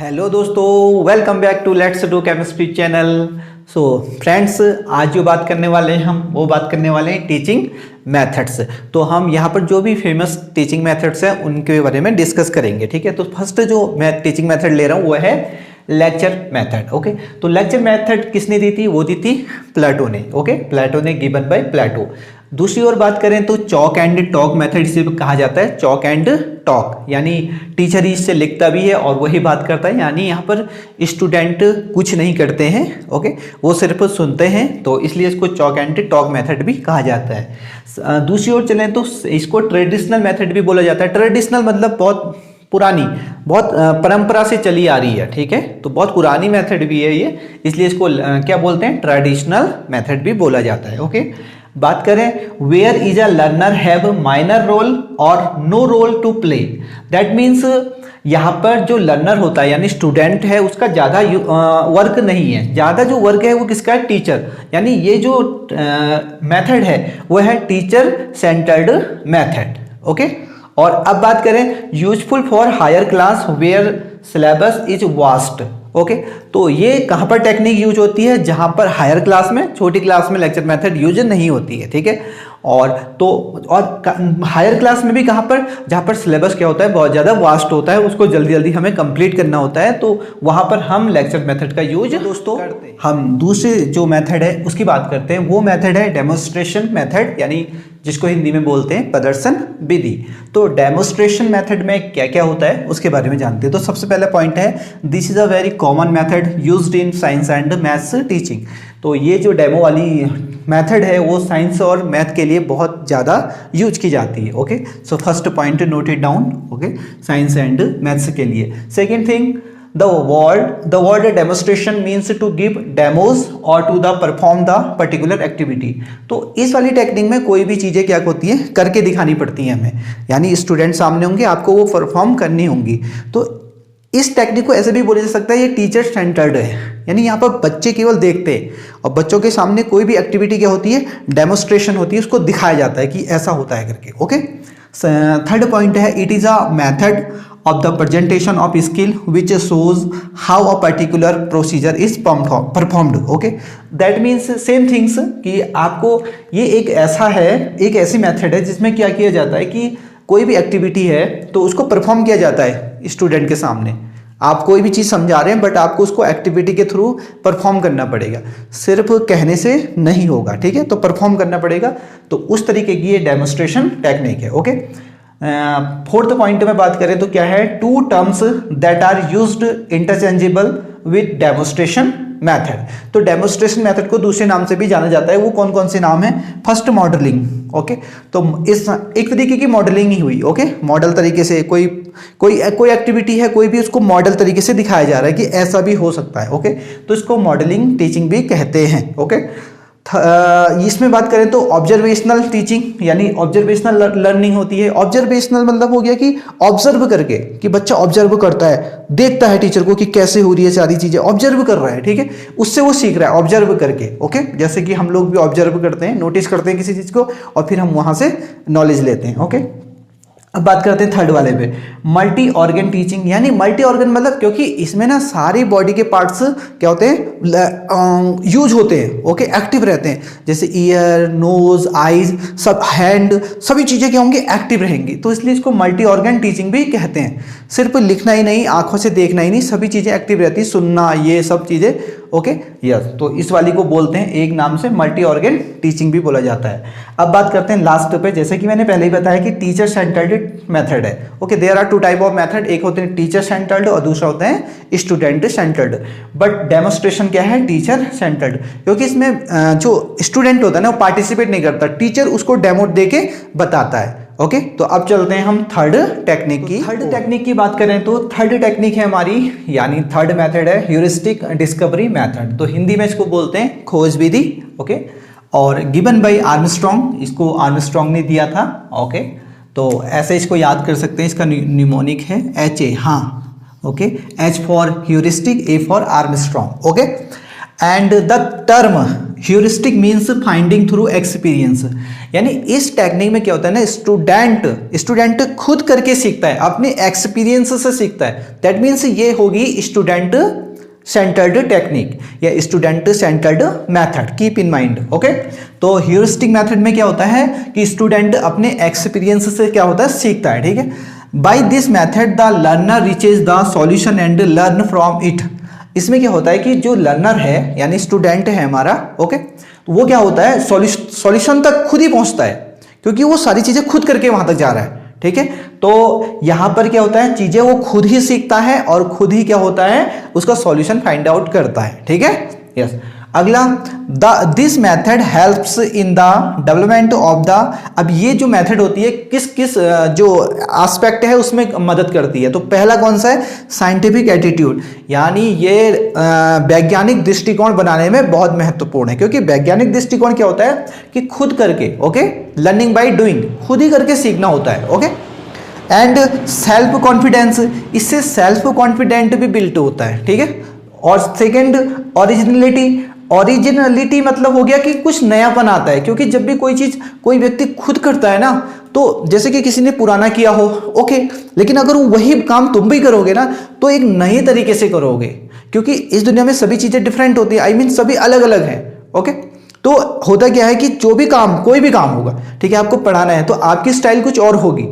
Hello दोस्तों, welcome back to let's do chemistry channel. So friends, आज जो बात करने वाले हैं हम वो बात करने वाले हैं टीचिंग मेथड्स। तो हम यहाँ पर जो भी फेमस टीचिंग मेथड्स हैं उनके बारे में डिस्कस करेंगे। ठीक है, तो फर्स्ट जो मैं टीचिंग मेथड ले रहा हूँ वो है लेक्चर मेथड। ओके, तो लेक्चर मेथड किसने दी थी? वो दी थी प्लेटो ने। ओके, प्लेटो ने, गिवन बाय प्लेटो। दूसरी ओर बात करें तो चॉक एंड टॉक मेथड इसे कहा जाता है, चॉक एंड टॉक, यानी टीचर ही इससे लिखता भी है और वही बात करता है, यानी यहाँ पर स्टूडेंट कुछ नहीं करते हैं। ओके, वो सिर्फ सुनते हैं, तो इसलिए इसको चॉक एंड टॉक मेथड भी कहा जाता है। दूसरी ओर चलें तो इसको ट्रेडिशनल मेथड भी बोला जाता है। ट्रेडिशनल मतलब बहुत पुरानी, बहुत परंपरा से चली आ रही है। ठीक है, तो बहुत पुरानी मेथड भी है ये, इसलिए इसको क्या बोलते हैं? ट्रेडिशनल मेथड भी बोला जाता है। ओके, बात करें where is a learner have minor role और no role to play. That means यहाँ पर जो लर्नर होता है यानी स्टूडेंट है उसका ज़्यादा वर्क नहीं है, ज़्यादा जो वर्क है वो किसका है? टीचर। यानी ये जो मेथड है वो है टीचर सेंटर्ड मेथड। ओके, और अब बात करें useful for higher class where syllabus is vast. Okay, तो ये कहाँ पर टेक्निक यूज होती है? जहाँ पर हायर क्लास में, छोटी क्लास में लेक्चर मेथड यूज नहीं होती है। ठीक है, और हायर क्लास में भी कहाँ पर? जहाँ पर सिलेबस क्या होता है? बहुत ज़्यादा वास्ट होता है, उसको जल्दी जल्दी हमें कंप्लीट करना होता है, तो वहाँ पर हम लेक्चर मेथड का यूज दोस्तों करते हैं। हम दूसरे जो मेथड है उसकी बात करते हैं, वो मेथड है डेमोन्स्ट्रेशन मेथड, यानी जिसको हिंदी में बोलते हैं प्रदर्शन विधि। तो डेमोन्स्ट्रेशन मेथड में क्या क्या होता है उसके बारे में जानते हैं। तो सबसे पहला पॉइंट है, this is a very common method used in science and maths teaching. तो ये जो डेमो वाली मेथड है वो साइंस और मैथ के लिए बहुत ज़्यादा यूज की जाती है। Okay, so first point note it down. Okay, science and maths के लिए। Second thing, the word demonstration means to give demos or to the perform the particular activity। तो इस वाली टेक्निक में कोई भी चीज़ें क्या होती है? करके दिखानी पड़ती हैं हमें, यानी स्टूडेंट सामने होंगे, आपको वो परफॉर्म करनी होंगी। तो इस टेक्निक को ऐसे भी बोला जा सकता है ये टीचर सेंटर्ड है, यानी यहाँ पर बच्चे केवल देखते हैं और बच्चों के सामने कोई भी एक्टिविटी क्या होती है? डेमोन्स्ट्रेशन होती है, उसको दिखाया जाता है कि ऐसा होता है करके। ओके, थर्ड पॉइंट है, it is a method of the presentation of skill which shows how a particular procedure is performed। okay, that means same things कि आपको ये एक ऐसा है, एक ऐसी मेथड है जिसमें क्या किया जाता है कि कोई भी एक्टिविटी है तो उसको परफॉर्म किया जाता है स्टूडेंट के सामने। आप कोई भी चीज़ समझा रहे हैं बट आपको उसको एक्टिविटी के थ्रू परफॉर्म करना पड़ेगा, सिर्फ कहने से नहीं होगा। ठीक है, तो परफॉर्म करना पड़ेगा, तो उस तरीके की ये डेमोन्स्ट्रेशन टेक्निक है। ओके, फोर्थ पॉइंट में बात करें तो क्या है? Two terms that are used interchangeable with demonstration method. तो डेमोन्स्ट्रेशन मेथड को दूसरे नाम से भी जाना जाता है, वो कौन कौन से नाम है? First modelling. ओके, तो इस एक तरीके की मॉडलिंग ही हुई। ओके, मॉडल तरीके से कोई एक्टिविटी है, कोई भी उसको मॉडल तरीके से दिखाया जा रहा है कि ऐसा भी हो सकता है। ओके, तो इसको मॉडलिंग टीचिंग भी कहते हैं। ओके, इसमें बात करें तो ऑब्जर्वेशनल टीचिंग, यानी ऑब्जर्वेशनल लर्निंग होती है। ऑब्जर्वेशनल मतलब हो गया कि ऑब्जर्व करके, कि बच्चा ऑब्जर्व करता है, देखता है टीचर को कि कैसे हो रही है सारी चीजें, ऑब्जर्व कर रहा है। ठीक है, उससे वो सीख रहा है ऑब्जर्व करके। ओके, जैसे कि हम लोग भी ऑब्जर्व करते हैं, नोटिस करते हैं किसी चीज को और फिर हम वहां से नॉलेज लेते हैं। ओके, अब बात करते हैं थर्ड वाले पे, मल्टी ऑर्गन टीचिंग। यानी मल्टी ऑर्गन मतलब क्योंकि इसमें ना सारी बॉडी के पार्ट्स क्या होते हैं? यूज होते हैं। ओके, एक्टिव रहते हैं, जैसे ईयर, नोज, आईज, सब, हैंड, सभी चीज़ें क्या होंगी? एक्टिव रहेंगी, तो इसलिए इसको मल्टी ऑर्गन टीचिंग भी कहते हैं। सिर्फ लिखना ही नहीं, आंखों से देखना ही नहीं, सभी चीज़ें एक्टिव रहती, सुनना, ये सब चीज़ें। ओके, यस, तो इस वाली को बोलते हैं एक नाम से मल्टी ऑर्गन टीचिंग भी बोला जाता है। अब बात करते हैं लास्ट पे, जैसे कि मैंने पहले ही बताया कि टीचर सेंटर्ड मेथड है। Okay, there are two type of method, एक होते हैं टीचर सेंटर्ड और दूसरा होता है स्टूडेंट सेंटर्ड। बट डेमोन्स्ट्रेशन क्या है? टीचर सेंटर्ड, क्योंकि इसमें जो स्टूडेंट होता है ना वो पार्टिसिपेट नहीं करता, टीचर उसको डेमो दे के बताता है। ओके, तो अब चलते हैं हम थर्ड टेक्निक की। थर्ड टेक्निक की बात करें तो थर्ड टेक्निक है हमारी, यानी थर्ड मेथड है ह्यूरिस्टिक डिस्कवरी मेथड। तो हिंदी में इसको बोलते हैं खोज विधि। ओके, और गिवन बाय आर्मस्ट्रॉन्ग, इसको आर्मस्ट्रॉन्ग ने दिया था। ओके, तो ऐसे इसको याद कर सकते हैं, इसका न्यूमोनिक है HA। हाँ, okay, H for heuristic, A for Armstrong. Okay, and the term heuristic means finding through experience, यानी इस टेक्निक में क्या होता है ना, स्टूडेंट खुद करके सीखता है, अपने एक्सपीरियंस से सीखता है। दैट मीन्स ये होगी स्टूडेंट सेंटर्ड टेक्निक या student centred method, keep in mind. Okay, तो ह्यूरिस्टिक मेथड में क्या होता है कि स्टूडेंट अपने एक्सपीरियंस से क्या होता है, सीखता है। ठीक है, by this method the learner reaches the solution and learn from it. इसमें क्या होता है कि जो लर्नर है यानी स्टूडेंट है हमारा, ओके, तो वो क्या होता है, सॉल्यूशन तक खुद ही पहुंचता है, क्योंकि वो सारी चीजें खुद करके वहां तक जा रहा है। ठीक है, तो यहां पर क्या होता है, चीजें वो खुद ही सीखता है और खुद ही क्या होता है, उसका सॉल्यूशन फाइंड आउट करता है। ठीक है, यस। अगला, this method helps in the development of the, अब ये जो मेथड होती है किस किस जो एस्पेक्ट है उसमें मदद करती है। तो पहला कौन सा है, साइंटिफिक एटीट्यूड, यानी ये वैज्ञानिक दृष्टिकोण बनाने में बहुत महत्वपूर्ण है, क्योंकि वैज्ञानिक दृष्टिकोण क्या होता है कि खुद करके, ओके, लर्निंग बाय डूइंग, खुद ही करके सीखना होता है। ओके, एंड सेल्फ कॉन्फिडेंस, इससे सेल्फ कॉन्फिडेंट भी बिल्ट होता है। ठीक है, और सेकेंड ओरिजिनलिटी मतलब हो गया कि कुछ नयापन आता है, क्योंकि जब भी कोई चीज कोई व्यक्ति खुद करता है ना, तो जैसे कि किसी ने पुराना किया हो, ओके, लेकिन अगर वही काम तुम भी करोगे ना तो एक नए तरीके से करोगे, क्योंकि इस दुनिया में सभी चीजें डिफरेंट होती है, आई मीन सभी अलग अलग हैं। ओके, तो होता क्या है कि जो भी काम, कोई भी काम होगा, ठीक है, आपको पढ़ाना है तो आपकी स्टाइल कुछ और होगी।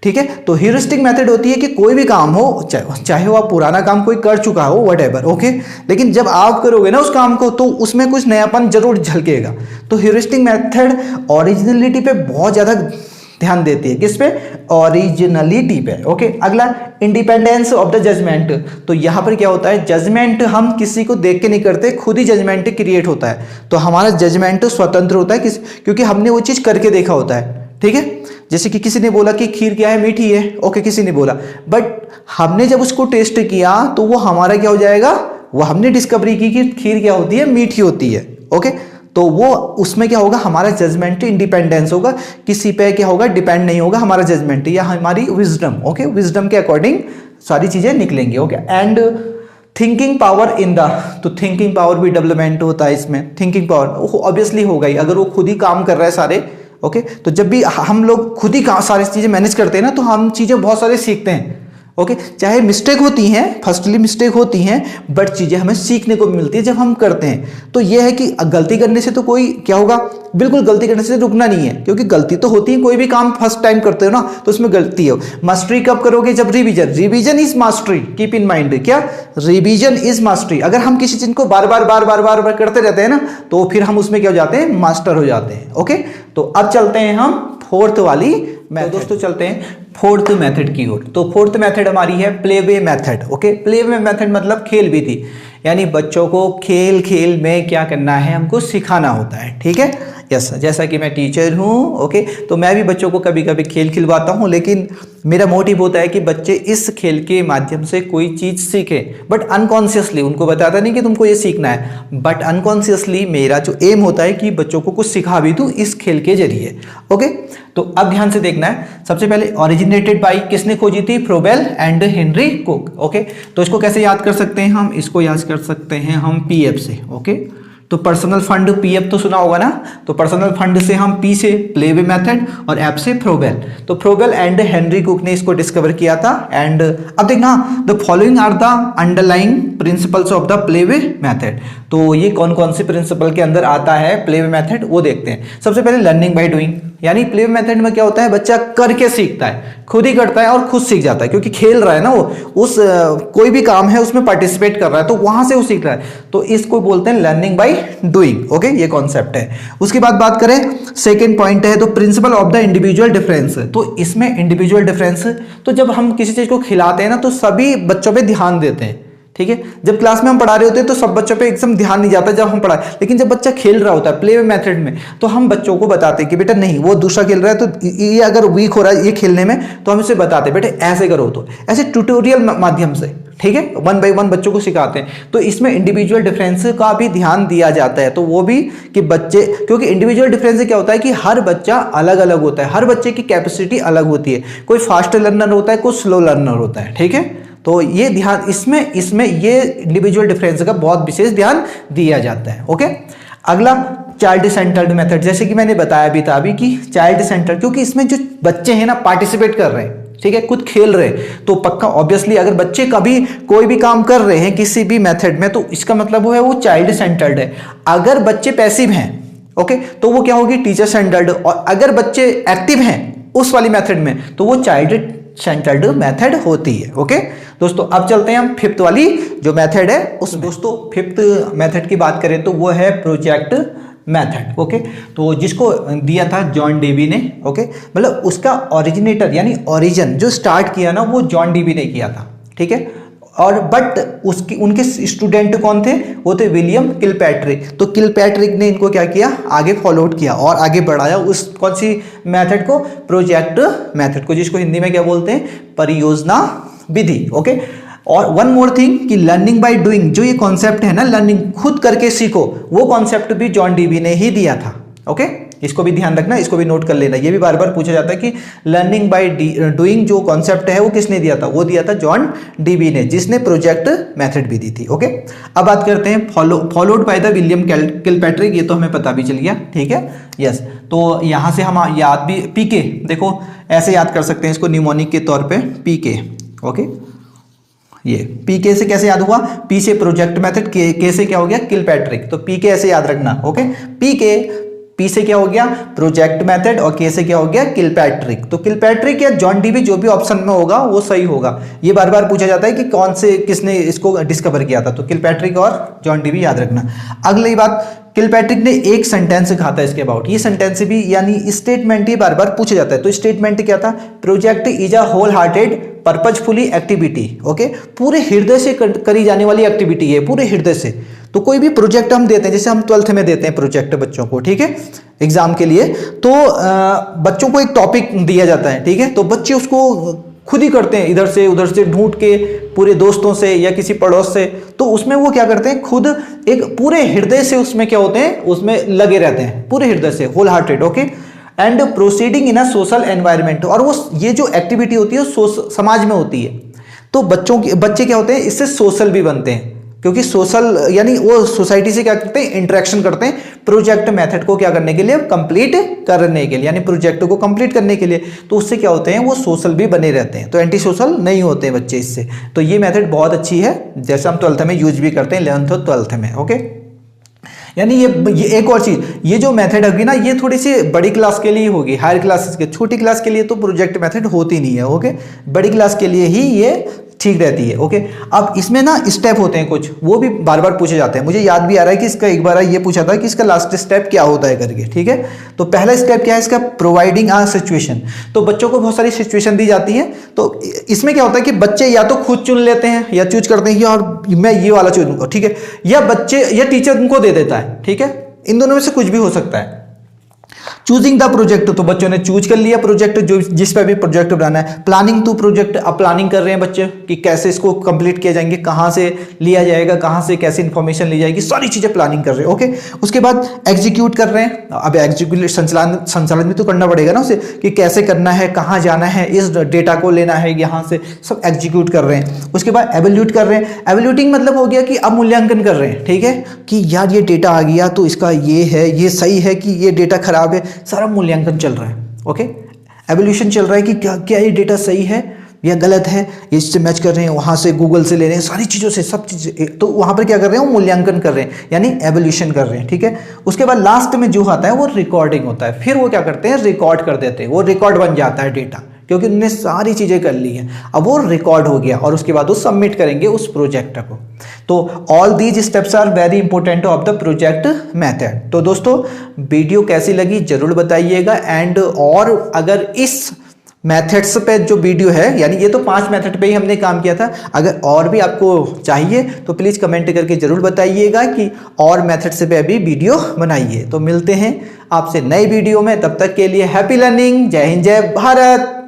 ठीक है, तो ह्यूरिस्टिक मेथड होती है कि कोई भी काम हो, चाहे वो आप पुराना काम कोई कर चुका हो, व्हाटएवर, ओके, लेकिन जब आप करोगे ना उस काम को तो उसमें कुछ नयापन जरूर झलकेगा। तो ह्यूरिस्टिक मेथड ओरिजिनलिटी पे बहुत ज्यादा ध्यान देती है, किस पे, ओरिजिनलिटी पे। ओके, अगला, इंडिपेंडेंस ऑफ द जजमेंट, तो यहां पर क्या होता है, जजमेंट हम किसी को देख के नहीं करते, खुद ही जजमेंट क्रिएट होता है। तो हमारा जजमेंट स्वतंत्र होता है, क्योंकि हमने वो चीज करके देखा होता है। ठीक है, जैसे कि किसी ने बोला कि खीर क्या है, मीठी है, ओके, किसी ने बोला, बट हमने जब उसको टेस्ट किया तो वो हमारा क्या हो जाएगा, वो हमने डिस्कवरी की कि खीर क्या होती है, मीठी होती है। ओके, तो वो उसमें क्या होगा, हमारा जजमेंट इंडिपेंडेंस होगा, किसी पे क्या होगा, डिपेंड नहीं होगा हमारा जजमेंट या हमारी विजडम। ओके, विजडम के अकॉर्डिंग सारी चीजें निकलेंगी। Okay, and thinking power in the, तो थिंकिंग पावर भी डेवलपमेंट होता है इसमें। थिंकिंग पावर ऑब्वियसली होगा ही, अगर वो खुद ही काम कर रहा है सारे, ओके, तो जब भी हम लोग खुद ही सारी चीजें मैनेज करते हैं ना, तो हम चीजें बहुत सारे सीखते हैं। ओके, चाहे मिस्टेक होती हैं, फर्स्टली मिस्टेक होती हैं, बट चीजें हमें सीखने को भी मिलती है जब हम करते हैं। तो यह है कि गलती करने से तो कोई क्या होगा, बिल्कुल गलती करने से रुकना नहीं है, क्योंकि गलती तो होती है, कोई भी काम फर्स्ट टाइम करते हो ना तो उसमें गलती हो। मास्टरी कब करोगे, जब revision is mastery, keep in mind, क्या, रिवीजन इज मास्टरी। अगर हम किसी चीज को बार बार करते रहते हैं ना, तो फिर हम उसमें क्या हो जाते हैं, मास्टर हो जाते हैं। ओके, तो अब चलते हैं हम फोर्थ वाली मेथड। तो दोस्तों चलते हैं फोर्थ मेथड की ओर। तो फोर्थ मेथड हमारी है play way method. Okay, play way method मतलब खेल विधि, यानी बच्चों को खेल खेल में क्या करना है, हमको सिखाना होता है। ठीक है, यस, जैसा कि मैं टीचर हूँ, ओके, तो मैं भी बच्चों को कभी कभी खेल खिलवाता हूँ, लेकिन मेरा मोटिव होता है कि बच्चे इस खेल के माध्यम से कोई चीज़ सीखें, बट अनकॉन्शियसली, उनको बताता नहीं कि तुमको ये सीखना है, बट अनकॉन्शियसली मेरा जो एम होता है कि बच्चों को कुछ सिखा भी दूँ इस खेल के जरिए। ओके, तो अब ध्यान से देखना है। सबसे पहले ओरिजिनेटेड बाय, किसने खोजी थी, Froebel and Henry cook. Okay, तो इसको कैसे याद कर सकते हैं हम, इसको याद कर सकते हैं हम पीएफ से। ओके, तो पर्सनल फंड, पीएफ तो सुना होगा ना, तो पर्सनल फंड से हम पी से प्ले वे मेथड और एफ से फ्रोबेल। तो फ्रोबेल एंड हेनरी कुक ने इसको डिस्कवर किया था। एंड अब देखना, the following are the underlying principles of the play way method. तो ये कौन कौन से प्रिंसिपल के अंदर आता है प्ले वे मेथड, वो देखते हैं। सबसे पहले लर्निंग बाय डूइंग, यानी प्ले वे मेथड में क्या होता है, बच्चा करके सीखता है, खुद ही करता है और खुद सीख जाता है, क्योंकि खेल रहा है ना वो, उस कोई भी काम है उसमें पार्टिसिपेट कर रहा है, तो वहां से वो सीख रहा है, तो इसको बोलते हैं लर्निंग बाय डूइंग। ओके, ये कॉन्सेप्ट है। उसके बाद बात करें, सेकेंड पॉइंट है तो principle of the individual difference. तो इसमें इंडिविजुअल डिफरेंस, तो जब हम किसी चीज को खिलाते हैं ना तो सभी बच्चों पे ध्यान देते हैं। ठीक है, जब क्लास में हम पढ़ा रहे होते हैं तो सब बच्चों पे एकदम ध्यान नहीं जाता जब हम पढ़ा, लेकिन जब बच्चा खेल रहा होता है प्ले वे मेथड में, तो हम बच्चों को बताते हैं कि बेटा नहीं, वो दूसरा खेल रहा है तो ये अगर वीक हो रहा है ये खेलने में, तो हम इसे बताते हैं बेटे ऐसे करो, तो ऐसे ट्यूटोरियल माध्यम से, ठीक है, 1 बाय 1 बच्चों को सिखाते हैं। तो इसमें इंडिविजुअल डिफरेंस का भी ध्यान दिया जाता है, तो वो भी कि बच्चे, क्योंकि इंडिविजुअल डिफरेंस से क्या होता है कि हर बच्चा अलग अलग होता है, हर बच्चे की कैपेसिटी अलग होती है, कोई फास्ट लर्नर होता है, कोई स्लो लर्नर होता है। ठीक है, तो ये ध्यान इसमें ये इंडिविजुअल डिफरेंस का बहुत विशेष ध्यान दिया जाता है। ओके, अगला चाइल्ड सेंटर्ड मेथड, जैसे कि मैंने बताया भी था अभी कि चाइल्ड सेंटर्ड, क्योंकि इसमें जो बच्चे हैं ना पार्टिसिपेट कर रहे हैं, ठीक है, खुद खेल रहे हैं, तो पक्का ऑब्वियसली अगर बच्चे कभी कोई भी काम कर रहे हैं किसी भी मेथड में तो इसका मतलब वो है वो चाइल्ड सेंटर्ड है। अगर बच्चे पैसिव हैं, ओके, तो वो क्या होगी टीचर सेंटर्ड, और अगर बच्चे एक्टिव हैं उस वाली मेथड में तो वो चाइल्ड सेंटर्ड मेथड होती है। ओके दोस्तों, अब चलते हैं हम फिफ्थ वाली जो मेथड है उस। दोस्तों फिफ्थ मेथड की बात करें तो वो है प्रोजेक्ट मेथड। ओके, तो जिसको दिया था जॉन डेवी ने, ओके, मतलब उसका ओरिजिनेटर यानी ओरिजिन जो स्टार्ट किया ना वो जॉन डेवी ने किया था, ठीक है, और बट उसकी उनके स्टूडेंट कौन थे, वो थे विलियम किलपैट्रिक। तो किलपैट्रिक ने इनको क्या किया, आगे फॉलोड किया और आगे बढ़ाया उस कौन सी मेथड को, प्रोजेक्ट मेथड को, जिसको हिंदी में क्या बोलते हैं, परियोजना विधि। ओके, और वन मोर थिंग कि लर्निंग बाय डूइंग जो ये कॉन्सेप्ट है ना, लर्निंग खुद करके सीखो, वो कॉन्सेप्ट भी जॉन डेवी ने ही दिया था। ओके, इसको भी ध्यान रखना, इसको भी नोट कर लेना, ये भी बार बार पूछा जाता है कि लर्निंग बाय डूइंग जो कॉन्सेप्ट है वो किसने दिया था, वो दिया था जॉन डेवी ने, जिसने प्रोजेक्ट मेथड भी दी थी। ओके, अब बात करते हैं followed by the William Kilpatrick, ये तो हमें पता भी चल गया, ठीक है, यस। तो यहां से हम याद भी पीके, देखो ऐसे याद कर सकते हैं इसको निमोनिक के तौर पर पीके। ओके, ये पीके से कैसे याद हुआ, पी से प्रोजेक्ट मेथड, के से क्या हो गया किलपैट्रिक, तो पीके ऐसे याद रखना। ओके, पीके, पी से क्या हो गया प्रोजेक्ट मेथड और के से क्या हो गया किलपैट्रिक। तो किलपैट्रिक या जॉन डेवी जो भी ऑप्शन में होगा वो सही होगा। ये बार बार पूछा जाता है कि कौन से किसने इसको डिस्कवर किया था, तो किलपैट्रिक और जॉन डेवी याद रखना। अगली बात, किलपैट्रिक ने एक सेंटेंस कहा था इसके अबाउट, ये सेंटेंस भी यानी स्टेटमेंट ही बार बार पूछा जाता है। तो स्टेटमेंट क्या था, project is a whole hearted purposefully activity. Okay, पूरे हृदय से करी जाने वाली एक्टिविटी है, पूरे हृदय से। तो कोई भी प्रोजेक्ट हम देते हैं, जैसे हम 12th में देते हैं प्रोजेक्ट बच्चों को, ठीक है, एग्जाम के लिए, तो बच्चों को एक टॉपिक दिया जाता है, ठीक है, तो बच्चे उसको खुद ही करते हैं, इधर से उधर से ढूंढ के, पूरे दोस्तों से या किसी पड़ोस से। तो उसमें वो क्या करते हैं, खुद एक पूरे हृदय से उसमें क्या होते हैं, उसमें लगे रहते हैं पूरे हृदय से, whole hearted. Okay, and proceeding in a social environment, और वो ये जो एक्टिविटी होती है समाज में होती है। तो बच्चे क्या होते हैं, इससे सोशल भी बनते हैं, क्योंकि सोशल यानी वो सोसाइटी से क्या करते हैं, इंटरेक्शन करते हैं प्रोजेक्ट मेथड को क्या करने के लिए, कंप्लीट करने के लिए, यानी प्रोजेक्ट को कंप्लीट करने के लिए। तो उससे क्या होते हैं, वो सोशल भी बने रहते हैं, तो एंटी सोशल नहीं होते हैं बच्चे इससे। तो ये मेथड बहुत अच्छी है, जैसे हम 12th में यूज भी करते हैं, 11th और 12th में। ओके, यानी ये एक और चीज, ये जो मेथड होगी ना, ये थोड़ी सी बड़ी क्लास के लिए होगी, हायर क्लासेस के, छोटी क्लास के लिए तो प्रोजेक्ट मेथड होती नहीं है। ओके, बड़ी क्लास के लिए ही ये ठीक रहती है। ओके, अब इसमें ना स्टेप होते हैं कुछ, वो भी बार बार पूछे जाते हैं। मुझे याद भी आ रहा है कि इसका एक बार ये पूछा था कि इसका लास्ट स्टेप क्या होता है करके, ठीक है। तो पहला स्टेप क्या है इसका, प्रोवाइडिंग अ सिचुएशन। तो बच्चों को बहुत सारी सिचुएशन दी जाती है, तो इसमें क्या होता है कि बच्चे या तो खुद चुन लेते हैं या चूज करते हैं, और मैं ये वाला चुनूंगा, ठीक है, या बच्चे या टीचर उनको दे देता है, ठीक है, इन दोनों में से कुछ भी हो सकता है। चूजिंग द प्रोजेक्ट, तो बच्चों ने चूज कर लिया प्रोजेक्ट, जो जिस पे भी प्रोजेक्ट बनाना है। प्लानिंग टू प्रोजेक्ट, अब प्लानिंग कर रहे हैं बच्चे कि कैसे इसको कंप्लीट किया जाएंगे, कहाँ से लिया जाएगा, कहाँ से कैसे इंफॉर्मेशन ली जाएगी, सारी चीजें प्लानिंग कर रहे हैं। ओके, उसके बाद एग्जीक्यूट कर रहे हैं। अब एग्जीक्यूट संचालन भी तो करना पड़ेगा ना उसे, कि कैसे करना है, कहाँ जाना है, इस डेटा को लेना है, यहाँ से सब एग्जीक्यूट कर रहे हैं। उसके बाद एवेल्यूट कर रहे हैं। एवेल्यूटिंग मतलब हो गया कि अब मूल्यांकन कर रहे हैं, ठीक है, कि यार ये डेटा आ गया तो इसका ये है, ये सही है कि ये डेटा खराब है, सारा मूल्यांकन चल रहा है। ओके, एवोल्यूशन चल रहा है कि क्या क्या ये डेटा सही है या गलत है, इससे मैच कर रहे हैं, वहां से गूगल से ले रहे हैं, सारी चीजों से सब चीजें, तो वहां पर क्या कर रहे हैं, वो मूल्यांकन कर रहे हैं, यानी एवोल्यूशन कर रहे हैं, ठीक है। उसके बाद लास्ट में जो आता है वो रिकॉर्डिंग होता है। फिर वो क्या करते हैं, रिकॉर्ड कर देते हैं, वो रिकॉर्ड बन जाता है डेटा, क्योंकि उन्होंने सारी चीजें कर ली हैं, अब वो रिकॉर्ड हो गया और उसके बाद वो सबमिट करेंगे उस प्रोजेक्ट को। तो all these steps are very important of the project method. तो दोस्तों वीडियो कैसी लगी जरूर बताइएगा, एंड और अगर इस मेथड्स पे जो वीडियो है, यानी ये तो 5 मेथड पे ही हमने काम किया था, अगर और भी आपको चाहिए तो प्लीज कमेंट करके जरूर बताइएगा कि और मेथड्स पे अभी वीडियो बनाइए। तो मिलते हैं आपसे नई वीडियो में, तब तक के लिए हैप्पी लर्निंग, जय हिंद जय भारत।